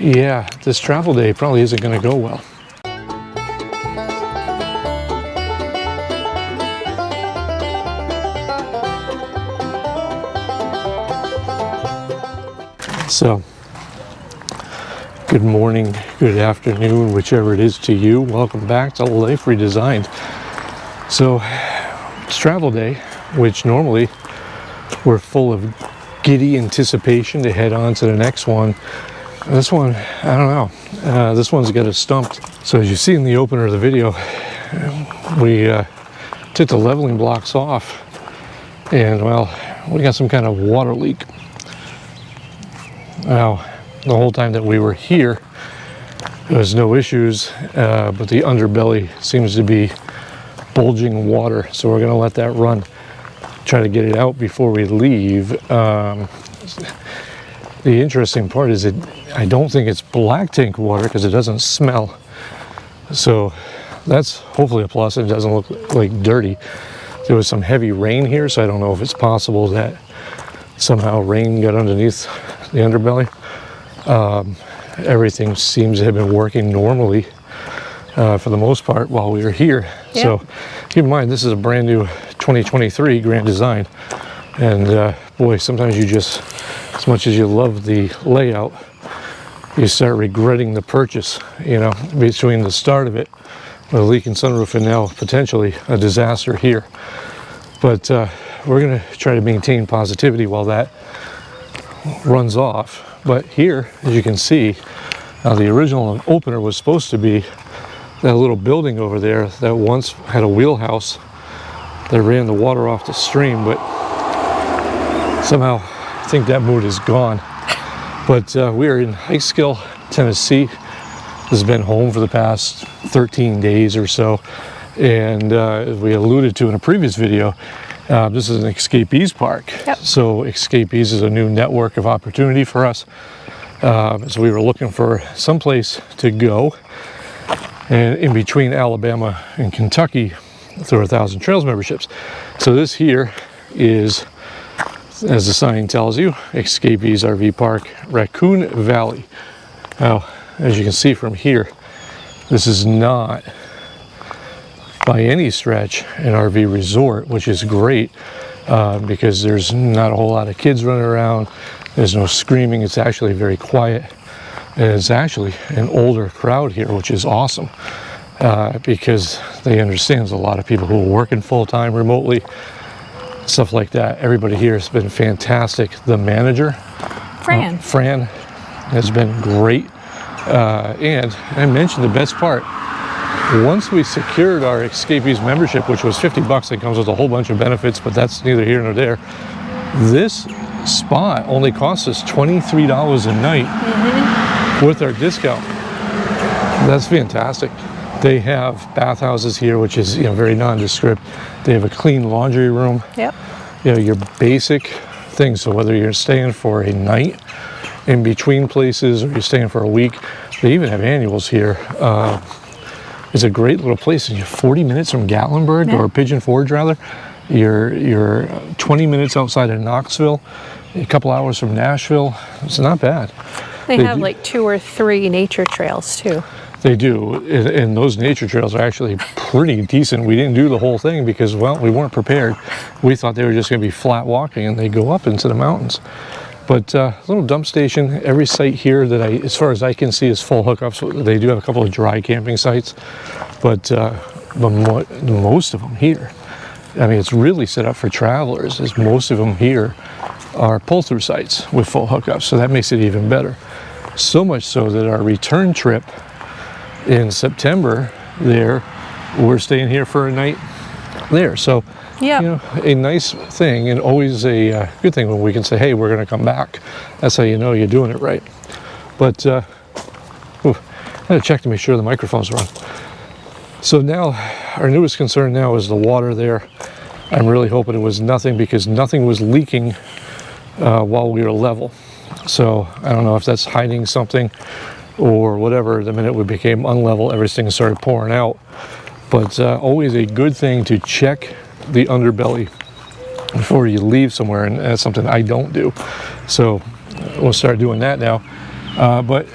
yeah, this travel day probably isn't going to go well. So, good morning, good afternoon, whichever it is to you. Welcome back to Life Redesigned. So, it's travel day, which normally we're full of giddy anticipation to head on to the next one. This one, I don't know. This one's got us stumped. So as you see in the opener of the video, we took the leveling blocks off, and well, we got some kind of water leak. Now, the whole time that we were here, there was no issues, but the underbelly seems to be bulging water, so we're going to let that run. Try to get it out before we leave. The interesting part is that I don't think it's black tank water because it doesn't smell. So that's hopefully a plus. It doesn't look like dirty. There was some heavy rain here, so I don't know if it's possible that somehow rain got underneath the underbelly. Everything seems to have been working normally for the most part while we were here. Yeah. So keep in mind, this is a brand new 2023 Grand Design, and boy, sometimes you just, as much as you love the layout, you start regretting the purchase, you know, between the start of it with a leaking sunroof and now potentially a disaster here. But we're going to try to maintain positivity while that runs off. But here, as you can see, the original opener was supposed to be that little building over there that once had a wheelhouse that ran the water off the stream, but somehow I think that mood is gone. But we are in Highskill, Tennessee. This has been home for the past 13 days or so, and as we alluded to in a previous video, this is an escapees park. Yep. So escapees is a new network of opportunity for us. So we were looking for some place to go, and in between Alabama and Kentucky through 1,000 Trails memberships. So this here is, as the sign tells you, Escapees RV Park, Raccoon Valley. Now, as you can see from here, this is not by any stretch an RV resort, which is great because there's not a whole lot of kids running around. There's no screaming. It's actually very quiet. And it's actually an older crowd here, which is awesome because they understand there's a lot of people who are working full-time remotely, stuff like that. Everybody here has been fantastic. The manager, Fran, has been great. And I mentioned the best part. Once we secured our Escapees membership, which was $50, it comes with a whole bunch of benefits, but that's neither here nor there. This spot only costs us $23 a night with our discount. That's fantastic. They have bathhouses here, which is, you know, very nondescript. They have a clean laundry room. Yep. You know, your basic things. So whether you're staying for a night in between places or you're staying for a week, they even have annuals here. It's a great little place. You're 40 minutes from Gatlinburg, or Pigeon Forge rather. You're 20 minutes outside of Knoxville, a couple hours from Nashville. It's not bad. They have like 2 or 3 nature trails too. They do, and those nature trails are actually pretty decent. We didn't do the whole thing because, well, we weren't prepared. We thought they were just going to be flat walking, and they go up into the mountains. But little dump station. Every site here that as far as I can see, is full hookups. They do have a couple of dry camping sites, but most of them here, I mean, it's really set up for travelers, as most of them here are pull-through sites with full hookups, so that makes it even better. So much so that our return trip in September there, we're staying here for a night there. So, you know, a nice thing, and always a good thing when we can say, hey, we're going to come back. That's how you know you're doing it right. But I had to check to make sure the microphones are on. So now, our newest concern now is the water there. I'm really hoping it was nothing, because nothing was leaking while we were level. So I don't know if that's hiding something or whatever. The minute we became unlevel, everything started pouring out. But always a good thing to check the underbelly before you leave somewhere, and that's something I don't do. So we'll start doing that now. But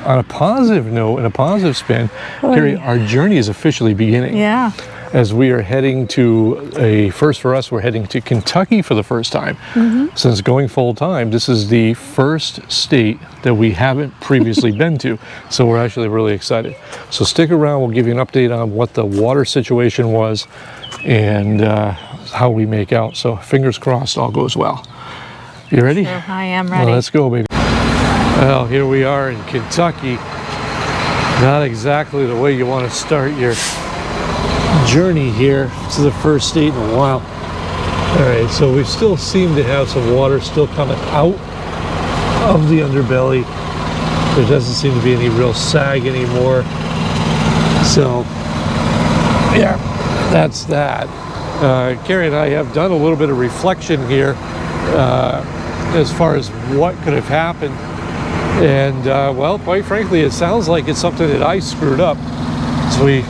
on a positive note and a positive spin, Karri, our journey is officially beginning. Yeah. As we are heading to a first for us, we're heading to Kentucky for the first time. Since going full time, this is the first state that we haven't previously been to. So we're actually really excited. So stick around, we'll give you an update on what the water situation was and how we make out. So fingers crossed all goes well. You ready? Sure, I am ready. Well, let's go, baby. Well, here we are in Kentucky. Not exactly the way you want to start your journey here. This is the first state in a while. All right, so we still seem to have some water still coming out of the underbelly. There doesn't seem to be any real sag anymore. So, yeah, that's that. Karri and I have done a little bit of reflection here as far as what could have happened. And, well, quite frankly, it sounds like it's something that I screwed up. So we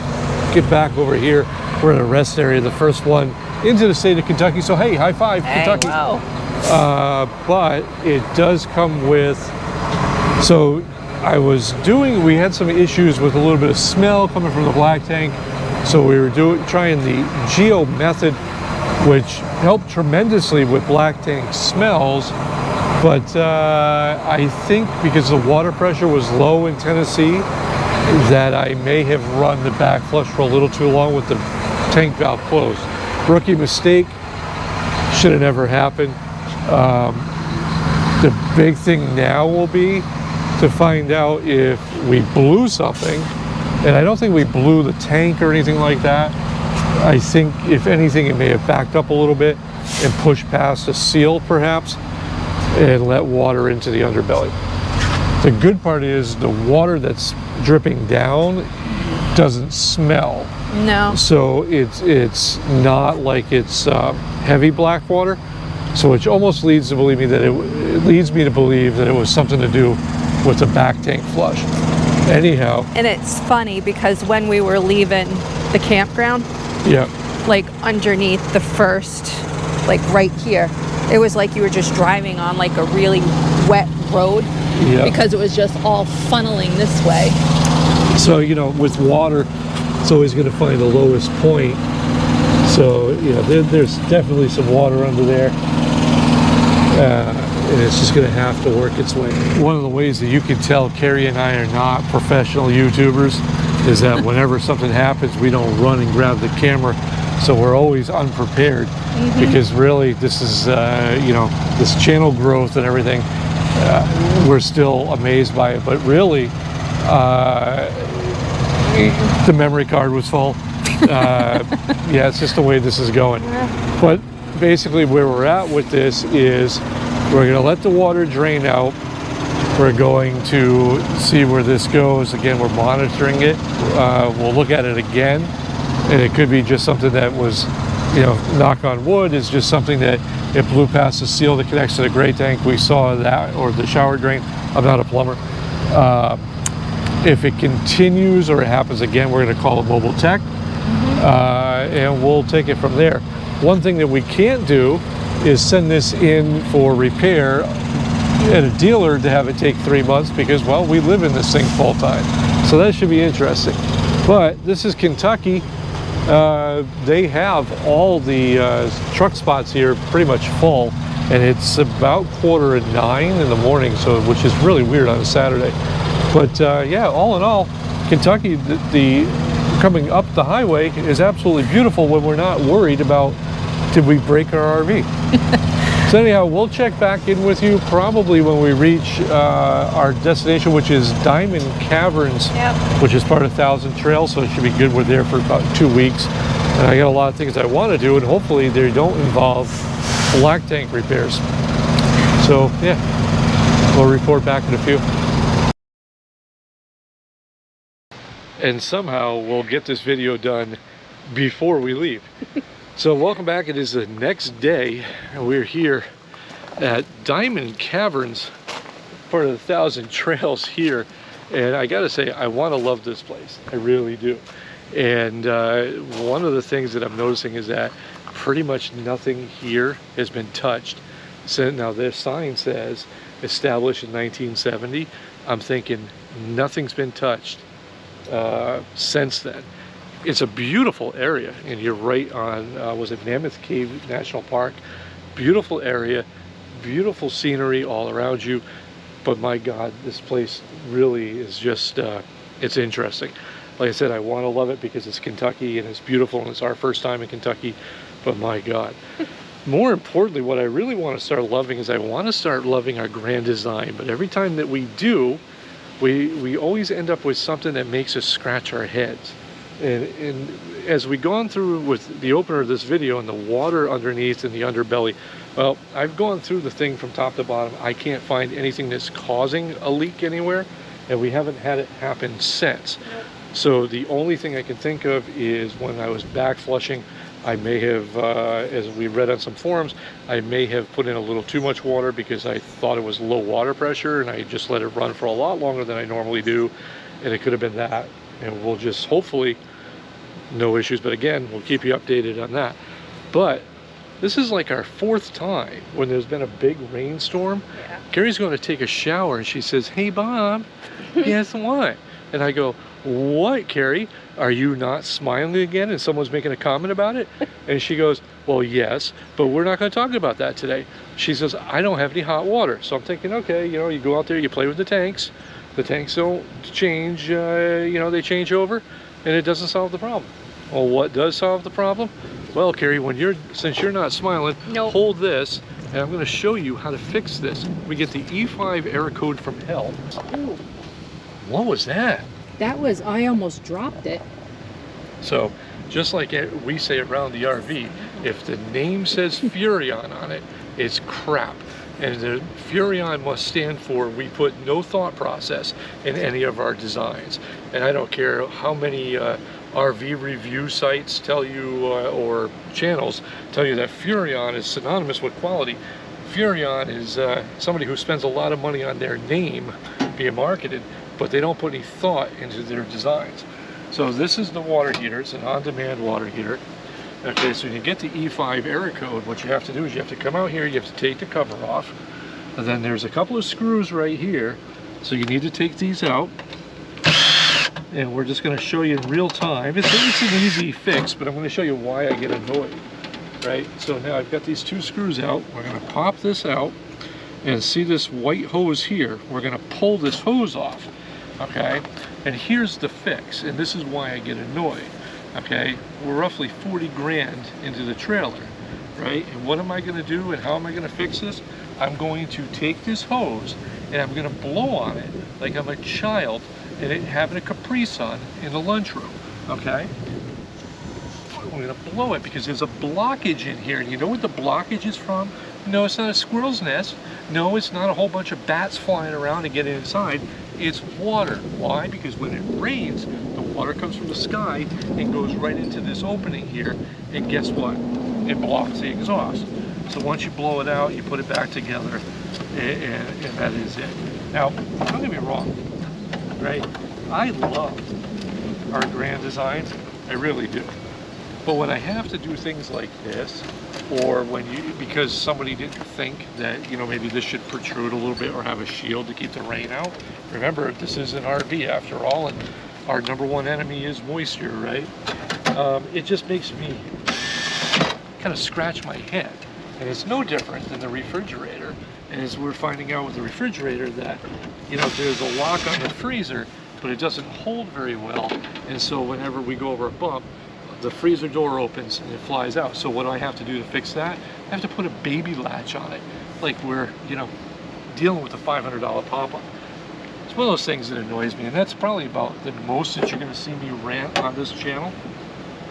get back over here. We're in a rest area, the first one into the state of Kentucky. So, hey, high five, Kentucky. Wow. But it does come with, so we had some issues with a little bit of smell coming from the black tank. So we were trying the Geo method, which helped tremendously with black tank smells. But I think because the water pressure was low in Tennessee, that I may have run the back flush for a little too long with the tank valve closed. Rookie mistake, should have never happened. The big thing now will be to find out if we blew something, and I don't think we blew the tank or anything like that. I think if anything, it may have backed up a little bit and pushed past a seal perhaps and let water into the underbelly. The good part is the water that's dripping down doesn't smell. No. So it's not like it's heavy black water. So it almost leads me to believe that it was something to do with the back tank flush. Anyhow. And it's funny because when we were leaving the campground, yeah, like underneath the first, like right here, it was like you were just driving on like a really wet road. Yeah. Because it was just all funneling this way. So, you know, with water, it's always going to find the lowest point. So, you know, there's definitely some water under there. And it's just going to have to work its way. One of the ways that you can tell Karri and I are not professional YouTubers is that whenever something happens, we don't run and grab the camera. So we're always unprepared because really this is, you know, this channel growth and everything, we're still amazed by it. But really, the memory card was full. Yeah, it's just the way this is going. But basically where we're at with this is we're going to let the water drain out. We're going to see where this goes. Again, we're monitoring it. We'll look at it again. And it could be just something that was, you know, knock on wood, is just something that it blew past the seal that connects to the gray tank. We saw that, or the shower drain. I'm not a plumber. If it continues or it happens again, we're going to call a mobile tech, and we'll take it from there. One thing that we can't do is send this in for repair at a dealer to have it take 3 months because, well, we live in this thing full time. So that should be interesting. But this is Kentucky. They have all the truck spots here pretty much full, and it's about 8:45 in the morning, so which is really weird on a Saturday. But yeah, all in all, Kentucky, the coming up the highway is absolutely beautiful when we're not worried about did we break our RV. So anyhow, we'll check back in with you probably when we reach our destination, which is Diamond Caverns, which is part of 1,000 Trails, so it should be good. We're there for about 2 weeks. And I got a lot of things I want to do, and hopefully they don't involve black tank repairs. So yeah, we'll report back in a few. And somehow we'll get this video done before we leave. So welcome back. It is the next day, and we're here at Diamond Caverns, part of the 1,000 Trails here. And I gotta say, I want to love this place. I really do. And one of the things that I'm noticing is that pretty much nothing here has been touched. So now this sign says established in 1970. I'm thinking nothing's been touched since then. It's a beautiful area, and you're right on, was it Mammoth Cave National Park? Beautiful area, beautiful scenery all around you. But my God, this place really is just, it's interesting. Like I said, I want to love it because it's Kentucky and it's beautiful and it's our first time in Kentucky, but my God. More importantly, what I really want to start loving is I want to start loving our Grand Design, but every time that we do, we always end up with something that makes us scratch our heads. And as we've gone through with the opener of this video and the water underneath and the underbelly, well, I've gone through the thing from top to bottom. I can't find anything that's causing a leak anywhere, and we haven't had it happen since. So the only thing I can think of is when I was back flushing, I may have, as we read on some forums, I may have put in a little too much water because I thought it was low water pressure, and I just let it run for a lot longer than I normally do, and it could have been that. And we'll just hopefully no issues, but again, we'll keep you updated on that. But this is like our 4th time when there's been a big rainstorm. Yeah. Carrie's going to take a shower and she says, "Hey Bob, guess what?" And I go, "What, Carrie? Are you not smiling again and someone's making a comment about it?" And she goes, "Well, yes, but we're not going to talk about that today." She says, "I don't have any hot water." So I'm thinking, okay, you know, you go out there, you play with the tanks don't change, you know, they change over, and it doesn't solve the problem. Well, what does solve the problem? Well, Carrie, since you're not smiling, nope. Hold this, and I'm going to show you how to fix this. We get the E5 error code from hell. Ooh. What was that? That was, I almost dropped it. So, just like we say around the RV, if the name says Furrion on it, it's crap. And the Furrion must stand for, we put no thought process in any of our designs. And I don't care how many RV review sites tell you, or channels tell you that Furrion is synonymous with quality. Furrion is somebody who spends a lot of money on their name being marketed, but they don't put any thought into their designs. So this is the water heater. It's an on-demand water heater. Okay, so when you get the E5 error code, what you have to do is you have to come out here, you have to take the cover off, and then there's a couple of screws right here, so you need to take these out, and we're just going to show you in real time. It's an easy fix, but I'm going to show you why I get annoyed, right? So now I've got these 2 screws out. We're going to pop this out, and see this white hose here. We're going to pull this hose off, okay? And here's the fix, and this is why I get annoyed. Okay, we're roughly 40 grand into the trailer, right? And what am I going to do and how am I going to fix this? I'm going to take this hose and I'm going to blow on it like I'm a child and having a Capri Sun in the lunchroom, okay? I'm going to blow it because there's a blockage in here. And you know what the blockage is from? No, it's not a squirrel's nest. No, it's not a whole bunch of bats flying around and getting inside. It's water. Why? Because when it rains, the water comes from the sky and goes right into this opening here, and guess what? It blocks the exhaust. So once you blow it out, you put it back together, and that is it. Now, don't get me wrong, right? I love our Grand Designs, I really do. But when I have to do things like this, or because somebody didn't think that, you know, maybe this should protrude a little bit or have a shield to keep the rain out. Remember, this is an RV after all, and our #1 enemy is moisture, right? It just makes me kind of scratch my head. And it's no different than the refrigerator. And as we're finding out with the refrigerator that, you know, there's a lock on the freezer, but it doesn't hold very well. And so whenever we go over a bump, the freezer door opens and it flies out. So what do I have to do to fix that? I have to put a baby latch on it, like we're, you know, dealing with a $500 pop-up. It's one of those things that annoys me, and that's probably about the most that you're going to see me rant on this channel.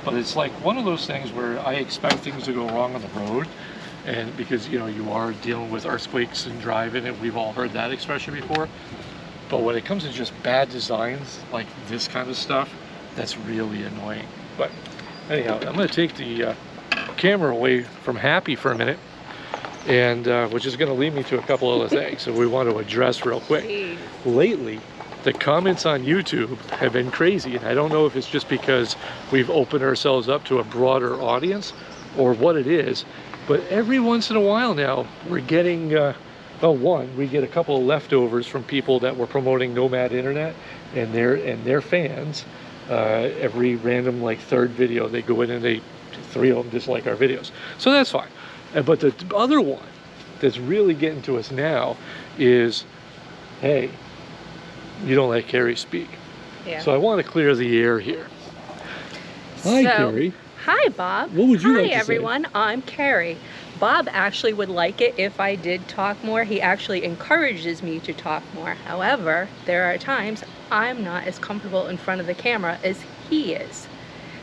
But it's like one of those things where I expect things to go wrong on the road, and because, you know, you are dealing with earthquakes and driving, and we've all heard that expression before. But when it comes to just bad designs like this kind of stuff, that's really annoying. But anyhow, I'm going to take the camera away from Happy for a minute, and which is going to lead me to a couple other things that we want to address real quick. Jeez. Lately, the comments on YouTube have been crazy, and I don't know if it's just because we've opened ourselves up to a broader audience or what it is, but every once in a while now we're getting Well, one, we get a couple of leftovers from people that were promoting Nomad Internet, and their fans. Every random like third video, they go in and they 3 of them dislike our videos, so that's fine. But the other one that's really getting to us now is, hey, you don't let Karri speak. Yeah. So I want to clear the air here. Hi, Karri. Hi, Bob. What would you like to say? Hi, everyone. I'm Karri. Bob actually would like it if I did talk more. He actually encourages me to talk more. However, there are times I'm not as comfortable in front of the camera as he is.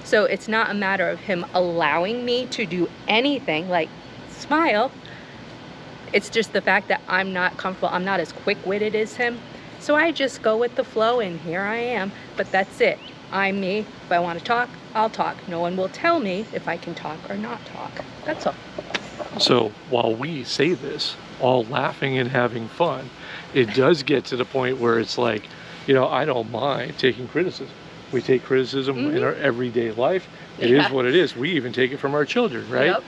So it's not a matter of him allowing me to do anything like smile. It's just the fact that I'm not comfortable. I'm not as quick-witted as him. So I just go with the flow, and here I am. But that's it. I'm me. If I want to talk, I'll talk. No one will tell me if I can talk or not talk. That's all. So while we say this, all laughing and having fun, it does get to the point where it's like, you know, I don't mind taking criticism. We take criticism in our everyday life. It is what it is. We even take it from our children, right? Yep.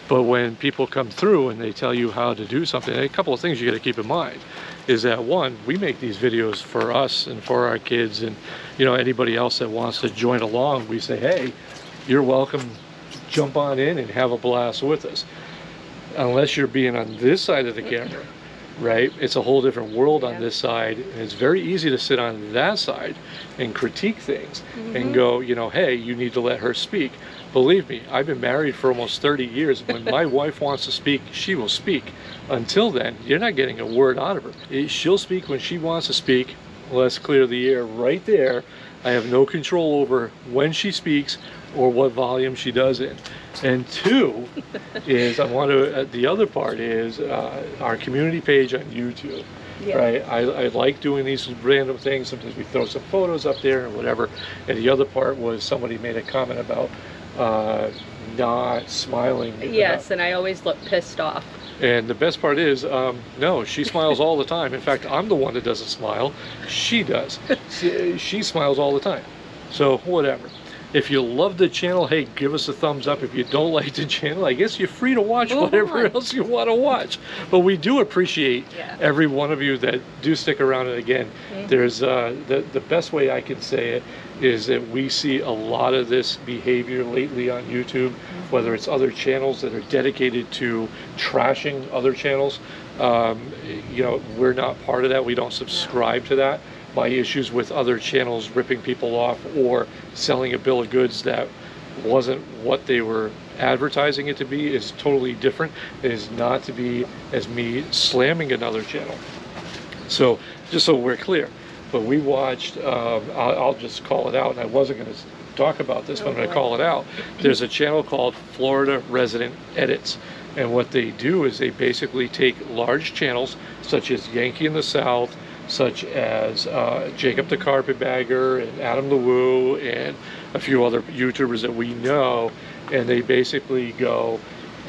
But when people come through and they tell you how to do something, a couple of things you got to keep in mind is that, one, we make these videos for us and for our kids, and you know, anybody else that wants to join along, we say, hey, you're welcome, jump on in and have a blast with us. Unless you're being on this side of the camera, right? It's a whole different world on this side, and it's very easy to sit on that side and critique things and go, you know, hey, you need to let her speak. Believe me, I've been married for almost 30 years. When my wife wants to speak, she will speak. Until then, you're not getting a word out of her. She'll speak when she wants to speak. Let's clear the air right there. I have no control over when she speaks or what volume she does in. And two is the other part is our community page on YouTube. Yeah. Right, I like doing these random things. Sometimes we throw some photos up there and whatever. And the other part was somebody made a comment about not smiling. Yes, and I always look pissed off. And the best part is, no, she smiles all the time. In fact, I'm the one that doesn't smile. She does. She smiles all the time. So whatever. If you love the channel, hey, give us a thumbs up. If you don't like the channel, I guess you're free to watch whatever else you want to watch. But we do appreciate every one of you that do stick around. And again, there's the best way I can say it is that we see a lot of this behavior lately on YouTube, whether it's other channels that are dedicated to trashing other channels. You know, we're not part of that. We don't subscribe to that. My issues with other channels ripping people off or selling a bill of goods that wasn't what they were advertising it to be is totally different. It is not to be as me slamming another channel. So just so we're clear, but we watched, I'll just call it out, and I wasn't going to talk about this, but I'm going to call it out. There's a channel called Florida Resident Edits. And what they do is they basically take large channels such as Yankee in the South, such as Jacob the Carpetbagger and Adam the Woo and a few other YouTubers that we know, and they basically go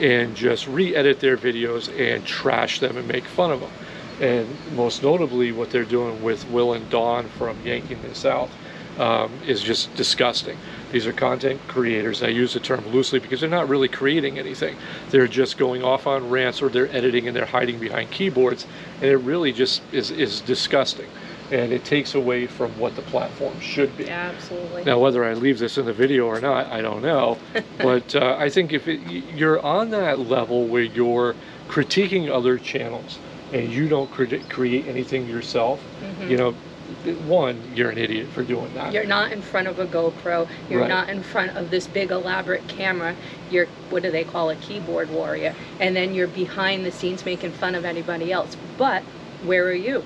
and just re-edit their videos and trash them and make fun of them. And most notably what they're doing with Will and Dawn from Yankee in the South is just disgusting. These are content creators. I use the term loosely because they're not really creating anything. They're just going off on rants, or they're editing and they're hiding behind keyboards, and it really just is disgusting. And it takes away from what the platform should be. Yeah, absolutely. Now, whether I leave this in the video or not, I don't know. But I think if you're on that level where you're critiquing other channels and you don't create anything yourself, you know, one, you're an idiot for doing that. You're not in front of a GoPro. You're not in front of this big elaborate camera. You're, what do they call a keyboard warrior? And then you're behind the scenes making fun of anybody else. But where are you?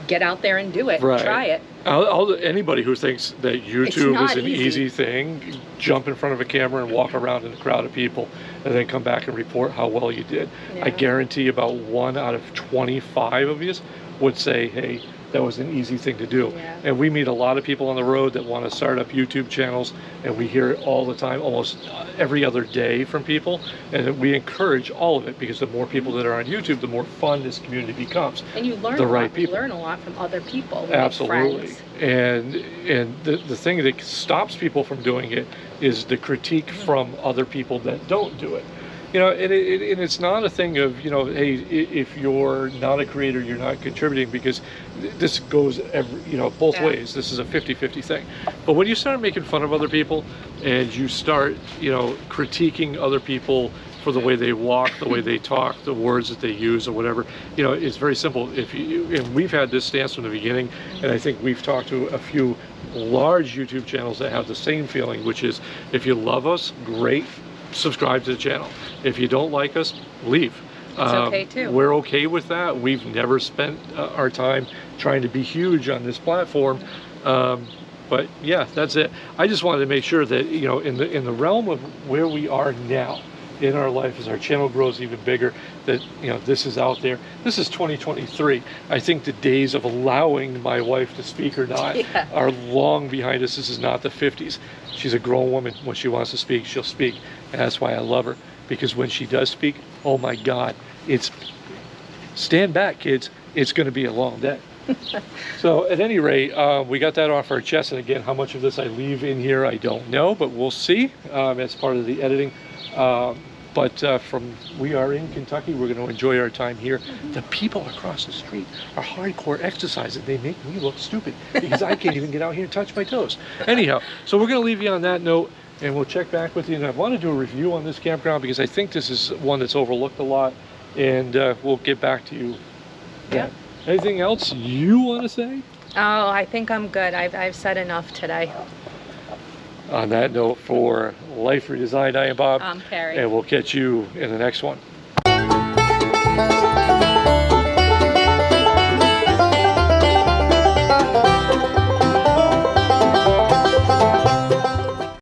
Get out there and do it. Try it. Anybody who thinks that YouTube is an easy thing, jump in front of a camera and walk around in a crowd of people and then come back and report how well you did. I guarantee about 1 out of 25 of you would say, hey, that was an easy thing to do. And we meet a lot of people on the road that want to start up YouTube channels, and we hear it all the time, almost every other day from people, and we encourage all of it, because the more people that are on YouTube, the more fun this community becomes. And you learn you learn a lot from other people. Absolutely. And the thing that stops people from doing it is the critique from other people that don't do it. You know, and it's not a thing of, you know, hey, if you're not a creator, you're not contributing, because this goes you know, both ways. This is a 50-50 thing. But when you start making fun of other people and you start, you know, critiquing other people for the way they walk, the way they talk, the words that they use, or whatever, you know, it's very simple. If you, and we've had this stance from the beginning, and I think we've talked to a few large YouTube channels that have the same feeling, which is, if you love us, great, subscribe to the channel. If you don't like us, leave. It's okay too. We're okay with that. We've never spent our time trying to be huge on this platform. But yeah, that's it. I just wanted to make sure that, you know, in the realm of where we are now in our life, as our channel grows even bigger, that, you know, this is out there. This is 2023. I think the days of allowing my wife to speak or not are long behind us. This is not the 50s. She's a grown woman. When she wants to speak, she'll speak. And that's why I love her, because when she does speak, oh my God, it's, stand back, kids. It's going to be a long day. So at any rate, we got that off our chest. And again, how much of this I leave in here, I don't know, but we'll see as part of the editing. We are in Kentucky. We're going to enjoy our time here. The people across the street are hardcore exercising. They make me look stupid because I can't even get out here and touch my toes. Anyhow, so we're going to leave you on that note, and we'll check back with you. And I want to do a review on this campground because I think this is one that's overlooked a lot, and we'll get back to you. Yeah. Anything else you want to say? Oh, I think I'm good. I've said enough today. On that note, for Life Redesigned, I am Bob. I'm Karri. And we'll catch you in the next one.